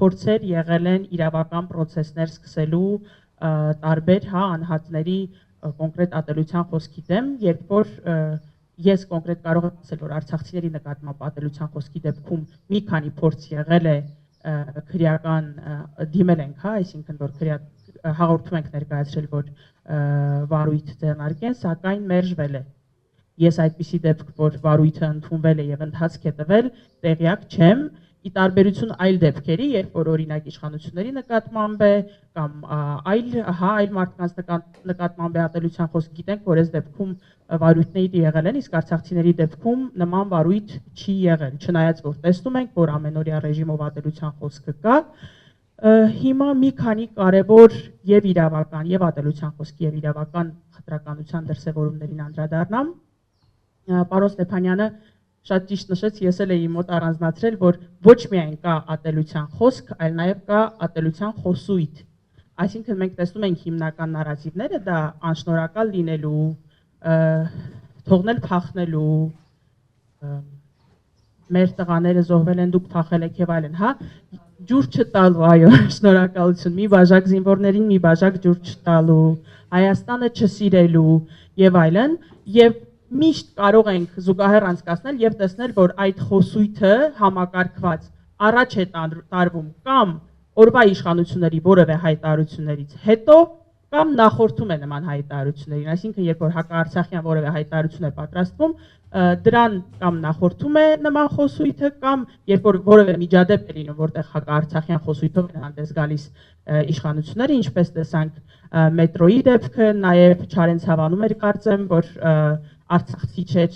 փորձեր եղել են իրավական process-ներ սկսելու տարբեր անհատների կոնկրետ ատելության խոսքի դեմ, երբ որ ես կոնկրետ կարող եմ ասել, որ արցախցիների նկատմամբ ատելության խոսքի դեպքում մի քանի փորձ եղել է քրեական դիմել ենք, այսինքն որ հաղորդում ենք ներկայացրել, որ վարույթ ձեռնարկեն, սակայն մերժվել է։ Ես այդպիսի դեպք, որ վարույթը ընդունվել է եւ ընթացք է տվել, տեղյակ չեմ, ի տարբերություն այլ դեպքերի, երբ որ օրինակ իշխանությունների նկատմամբ է կամ այլ մարդկանց նկատմամբ է ատելության խոսք, գիտենք, որ այս դեպքում վարույթների եղել են, իսկ արցախցիների դեպքում նման վարույթ չի եղել, չնայած որ տեսնում ենք, որ ամենօրյա ռեժիմով ատելության խոսքը կա, հիմա մի քանի կարևոր եւ իրավական եւ ատելության խոսքի եւ իրավական խտրականության դրսեւորումներին անդրադառնամ։ Պարոն Ստեփանյանը շատ ճիշտ նշեց, ես էլ էի մոտ առանձնացրել, որ ոչ միայն կա ատելության խոսք, այլ նաև կա ատելության խոսույթ։ Այսինքն մենք տեսնում ենք հիմնական նարատիվները, դա անշնորհակալ լինելու, թողնել փախնելու, մեր տղաները զոհվել են, դուք փախել եք եւ այլն, ջուր չտալու, այո, շնորհակալություն, մի բաժակ զինվորներին մի բաժակ ջուր չտալու, Հայաստանը չսիրելու եւ այլն, եւ միշտ կարող ենք զուգահեռ անցկացնել եւ տեսնել, որ այդ խոսույթը համակարգված առաջ է տարվում կամ օրվա իշխանությունների որևէ հայտարարություններից հետո կամ նախորդում է նման հայտարարություններին, այսինքն երբ որ հակաարցախյան որևէ հայտարարություն է պատրաստվում, դրան կամ նախորդում է նման խոսույթը կամ երբ որ որևէ միջադեպ է լինում, որտեղ հակաարցախյան խոսույթով են հանդես գալիս իշխանությունները, ինչպես տեսանք մետրոյի դեպքը, նաև Չարենց Հավանում էր կարծեմ, որ Արցախցի չէր,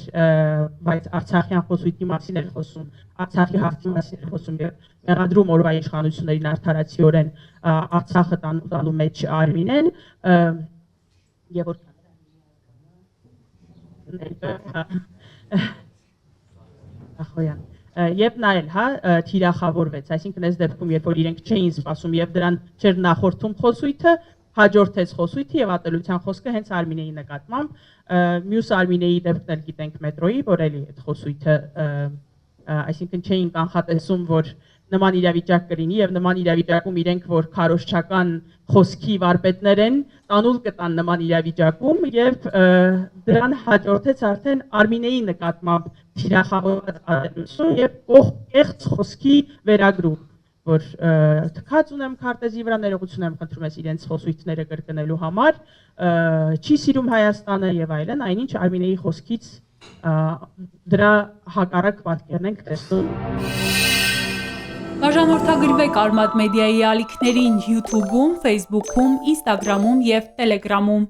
բայց արցախյան խոսույթի մասին էր խոսում, Արցախի հաղթի մասին էր խոսում եւ մեղադրում օրվա իշխանություններին արդարացիորեն Արցախը տալու մեջ Արմինեն եւ որ Եվ նա էլ թիրախավորվեց, այսինքն այս դեպքում, երբ որ իրենք չէին սպասում եւ դրան չէր նախորդում խոսույթը, հաջորդեց խոսույթը եւ ատելության խոսքը հենց Արմինեի նկատմամբ, մյուս Արմինեի դեպքն էլ գիտենք մետրոյի, որ էլի այդ խոսույթը, այսինքն չէին կանխատեսում, որ նման իրավիճակ կլինի եւ նման իրավիճակում իրենք, որ քարոզչական խոսքի վարպետներ են, տանուլ կտան նման իրավիճակում եւ դրան հաջորդեց արդեն Արմինեի նկատմամբ թիրախավորված ատելություն եւ կեղծ խոսքի վերագրում, որ թքած ունեմ քարտեզի վրա, ներողություն եմ խնդրում ես իրենց խոսույթները կրկնելու համար, չի սիրում Հայաստանը եւ այլն, այնինչ Արմինեի խոսքից դրա հակառակ պատկերն ենք տեսնում։ Բաժանորդագրվեք Արմադ մեդիայի ալիքներին YouTube-ում, Facebook-ում, Instagram-ում եւ Telegram-ում։